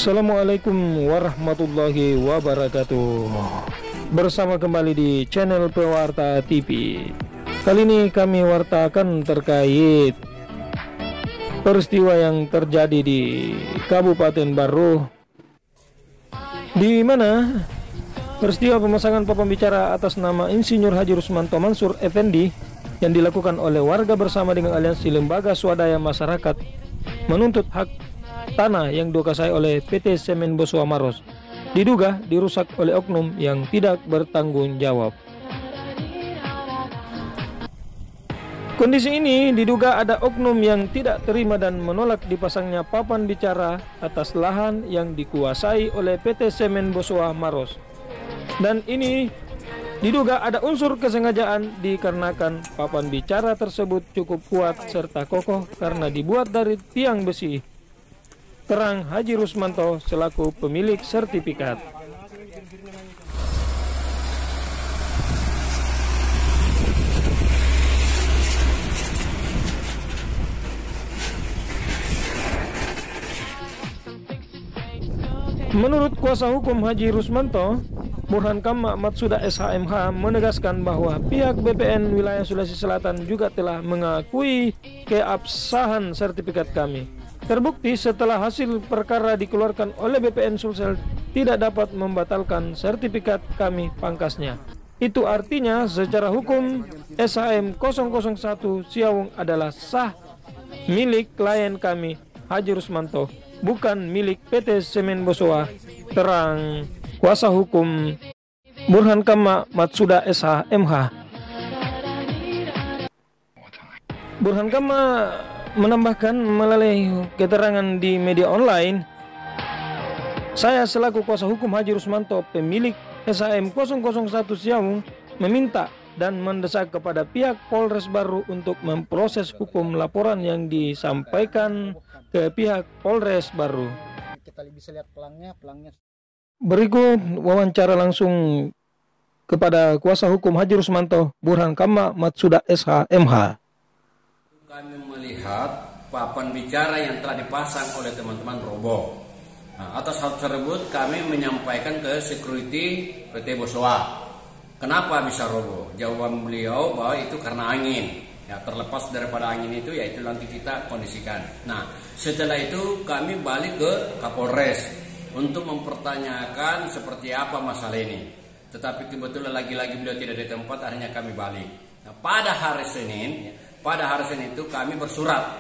Assalamualaikum warahmatullahi wabarakatuh. Bersama kembali di channel Pewarta TV. Kali ini kami wartakan terkait peristiwa yang terjadi di Kabupaten Barru, di mana peristiwa pemasangan papan bicara atas nama Insinyur Haji Rusmanto Mansur Effendi yang dilakukan oleh warga bersama dengan aliansi lembaga swadaya masyarakat menuntut hak tanah yang dikuasai oleh PT Semen Bosowa Maros diduga dirusak oleh oknum yang tidak bertanggung jawab. Kondisi ini diduga ada oknum yang tidak terima dan menolak dipasangnya papan bicara atas lahan yang dikuasai oleh PT Semen Bosowa Maros. Dan ini diduga ada unsur kesengajaan dikarenakan papan bicara tersebut cukup kuat serta kokoh karena dibuat dari tiang besi. Terang Haji Rusmanto selaku pemilik sertifikat. Menurut kuasa hukum Haji Rusmanto, Burhan Kamma Matsuda SHMH menegaskan bahwa pihak BPN wilayah Sulawesi Selatan juga telah mengakui keabsahan sertifikat kami. Terbukti setelah hasil perkara dikeluarkan oleh BPN Sulsel tidak dapat membatalkan sertifikat kami pangkasnya. Itu artinya secara hukum SHM 001 Siawung adalah sah milik klien kami Haji Rusmanto, bukan milik PT Semen Bosowa, terang kuasa hukum Burhan Kamma Matsuda SHMH. Burhan Kamma menambahkan melalui keterangan di media online, saya selaku kuasa hukum Haji Rusmanto pemilik SHM 001 Siawung meminta dan mendesak kepada pihak Polres Barru untuk memproses hukum laporan yang disampaikan ke pihak Polres Barru. Kita bisa lihat pelangnya. Berikut wawancara langsung kepada kuasa hukum Haji Rusmanto, Burhan Kamma Matsuda SHMH. Kami melihat papan bicara yang telah dipasang oleh teman-teman roboh. Nah, atas hal tersebut kami menyampaikan ke security PT Bosowa. Kenapa bisa roboh? Jawaban beliau bahwa itu karena angin. Ya, terlepas daripada angin itu, yaitu nanti kita kondisikan. Nah, setelah itu kami balik ke Kapolres untuk mempertanyakan seperti apa masalah ini. Tetapi kebetulan lagi-lagi beliau tidak di tempat, akhirnya kami balik. Nah, pada hari Senin itu kami bersurat.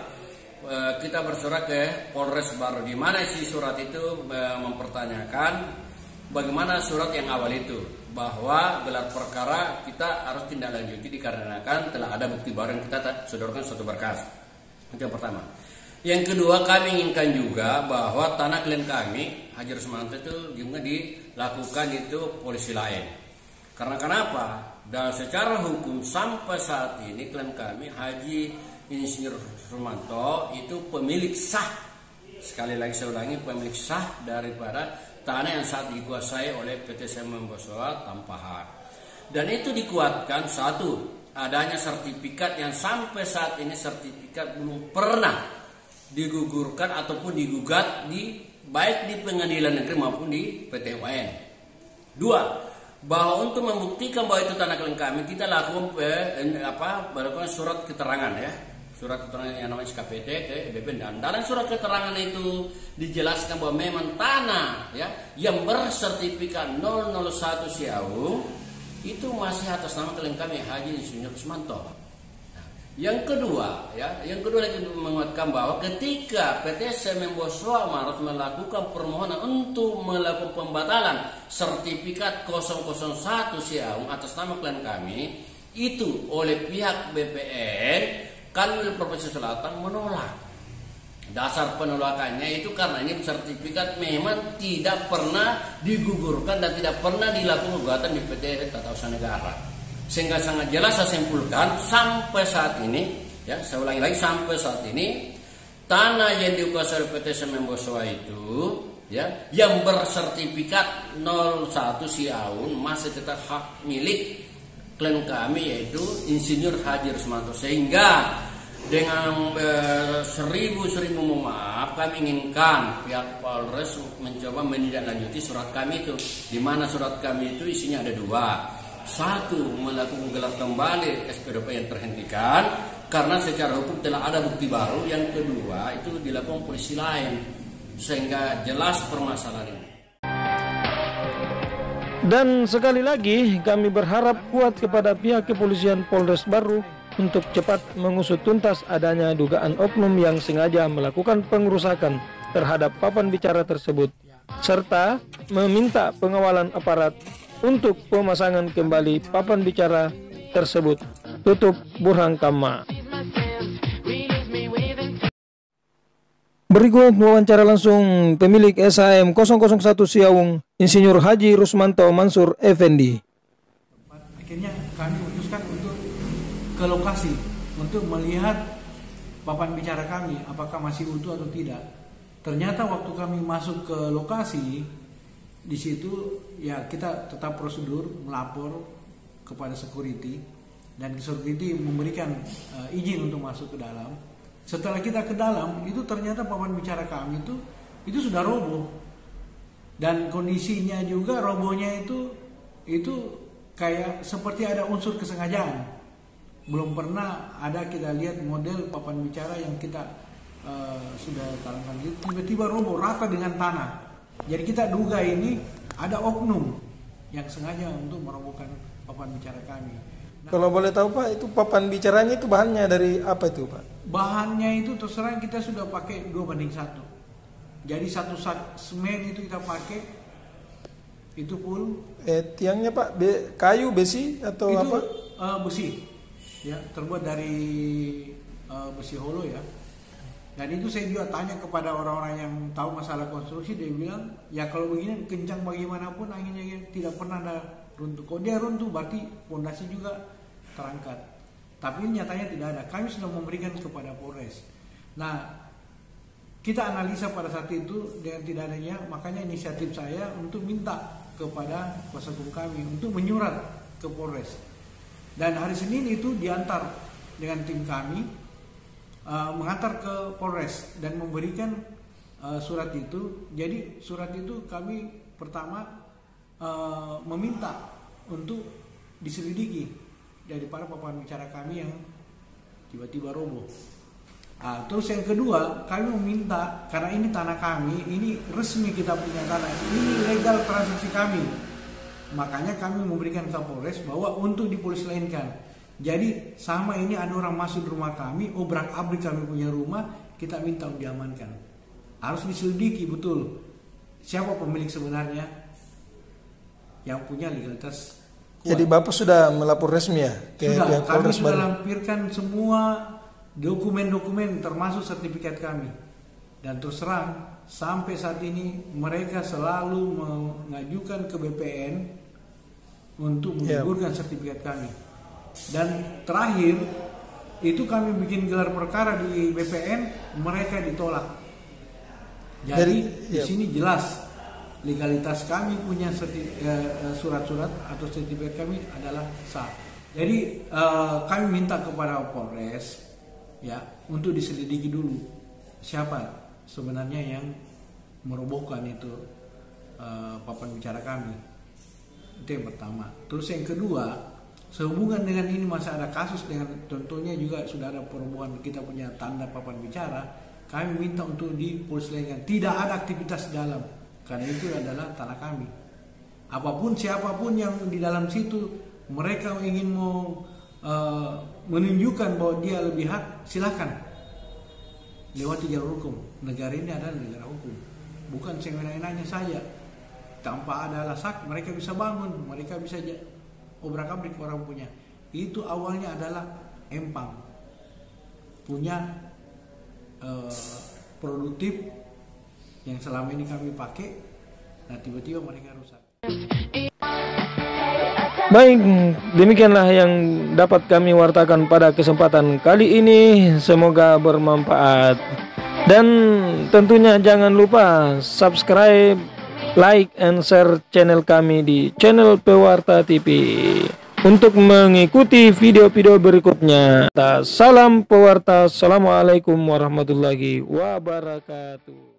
Kita bersurat ke Polres Barru, di mana isi surat itu mempertanyakan bagaimana surat yang awal itu, bahwa gelar perkara kita harus tindak lanjuti dikarenakan telah ada bukti baru yang kita sodorkan suatu berkas. Itu yang pertama. Yang kedua, kami inginkan juga bahwa tanah klien kami Haji Rusmanto itu juga dilakukan itu polisi lain. Karena kenapa? Dan secara hukum sampai saat ini klien kami Haji Insinyur Rusmanto itu pemilik sah. Sekali lagi saya ulangi, pemilik sah daripada tanah yang saat dikuasai oleh PT Semen Bosowa tanpa hak. Dan itu dikuatkan satu, adanya sertifikat yang sampai saat ini sertifikat belum pernah digugurkan ataupun digugat baik di pengadilan negeri maupun di PT UN. Dua, bahwa untuk membuktikan bahwa itu tanah klien kami, kita lakukan surat keterangan ya, surat keterangan yang namanya SKPD ke BPN. Dan dalam surat keterangan itu dijelaskan bahwa memang tanah ya yang bersertifikat 001 Siawung itu masih atas nama klien kami Haji Insinyur Rusmanto. Yang kedua lagi menguatkan bahwa ketika PT Semen Bosowa Maros melakukan permohonan untuk melakukan pembatalan sertifikat 001 Siawung atas nama klien kami, itu oleh pihak BPN Kanwil Provinsi Selatan menolak. Dasar penolakannya itu karena ini sertifikat memang tidak pernah digugurkan dan tidak pernah dilakukan gugatan di PT Tata Usaha Negara. Sehingga sangat jelas saya simpulkan sampai saat ini, ya saya ulangi lagi, sampai saat ini tanah yang dikuasai oleh PT Semen Bosowa itu, ya yang bersertifikat 01 Siawung masih tetap hak milik klien kami yaitu Insinyur Haji Rusmanto. Sehingga Dengan seribu mohon maaf, kami inginkan pihak Polres mencoba menindaklanjuti surat kami itu, di mana surat kami itu isinya ada dua. Satu, melakukan gelar kembali SPDP yang terhentikan karena secara hukum telah ada bukti baru. Yang kedua itu dilakukan polisi lain, sehingga jelas permasalahan ini. Dan sekali lagi kami berharap kuat kepada pihak kepolisian Polres Baru untuk cepat mengusut tuntas adanya dugaan oknum yang sengaja melakukan pengerusakan terhadap papan bicara tersebut, serta meminta pengawalan aparat untuk pemasangan kembali papan bicara tersebut. Tutup Burhan Kamma. Berikut wawancara langsung pemilik SHM 001 Siaung, Insinyur Haji Rusmanto Mansur Effendi. Akhirnya kami memutuskan untuk ke lokasi untuk melihat papan bicara kami apakah masih utuh atau tidak. Ternyata waktu kami masuk ke lokasi, di situ ya kita tetap prosedur melapor kepada security, dan security memberikan izin untuk masuk ke dalam. Setelah kita ke dalam, itu ternyata papan bicara kami itu sudah roboh, dan kondisinya juga robohnya itu kayak seperti ada unsur kesengajaan. Belum pernah ada kita lihat model papan bicara yang kita sudah tanamkan, tiba-tiba roboh rata dengan tanah. Jadi kita duga ini ada oknum yang sengaja untuk merobohkan papan bicara kami. Nah, kalau boleh tahu Pak, itu papan bicaranya itu bahannya dari apa itu Pak? Bahannya itu terus terang kita sudah pakai 2:1. Jadi satu sak semen itu kita pakai itu full. Tiangnya Pak, kayu, besi atau itu, apa? Besi. Ya, terbuat dari besi holo ya. Dan itu saya juga tanya kepada orang-orang yang tahu masalah konstruksi, dia bilang ya kalau begini kencang bagaimanapun anginnya tidak pernah ada runtuh. Kalau dia runtuh berarti fondasi juga terangkat. Tapi nyatanya tidak ada. Kami sudah memberikan kepada Polres. Nah, kita analisa pada saat itu dengan tidak adanya, makanya inisiatif saya untuk minta kepada kuasa hukum kami untuk menyurat ke Polres. Dan hari Senin itu diantar dengan tim kami mengantar ke Polres dan memberikan surat itu. Jadi surat itu kami pertama meminta untuk diselidiki daripada papan bicara kami yang tiba-tiba roboh. Terus yang kedua, kami meminta, karena ini tanah kami, ini resmi kita punya tanah, ini legal transaksi kami. Makanya kami memberikan ke Polres bahwa untuk dipolis lainkan. Jadi sama ini ada orang masuk rumah kami, obrak-abrik kami punya rumah, kita minta untuk diamankan. Harus diselidiki betul siapa pemilik sebenarnya yang punya legalitas kuat. Jadi Bapak sudah melapor resmi ya ke pihak kami Polres sudah Baru? lampirkan semua dokumen-dokumen termasuk sertifikat kami. Dan terus terang sampai saat ini mereka selalu mengajukan ke BPN untuk menggugurkan sertifikat kami. Dan terakhir itu kami bikin gelar perkara di BPN, mereka ditolak. Jadi di sini jelas legalitas kami punya surat-surat atau sertifikat kami adalah sah. Jadi kami minta kepada Polres ya untuk diselidiki dulu siapa sebenarnya yang merobohkan itu papan bicara kami. Itu yang pertama. Terus yang kedua, sehubungan dengan ini masih ada kasus dengan contohnya juga sudah ada perobohan kita punya tanda papan bicara, kami minta untuk dipoliskan. Tidak ada aktivitas di dalam, karena itu adalah tanah kami. Apapun siapapun yang di dalam situ mereka ingin mau menunjukkan bahwa dia lebih hak, silakan lewati jalur hukum. Negara ini adalah negara hukum, bukan semena-menanya saja. Tanpa ada alasan mereka bisa bangun, mereka bisa obrak-abrik orang punya. Itu awalnya adalah empang punya produktif yang selama ini kami pakai. Nah tiba-tiba mereka rusak. Baik, demikianlah yang dapat kami wartakan pada kesempatan kali ini. Semoga bermanfaat. Dan tentunya jangan lupa subscribe, like, and share channel kami di channel Pewarta TV. untuk mengikuti video-video berikutnya. Salam pewarta. Assalamualaikum warahmatullahi wabarakatuh.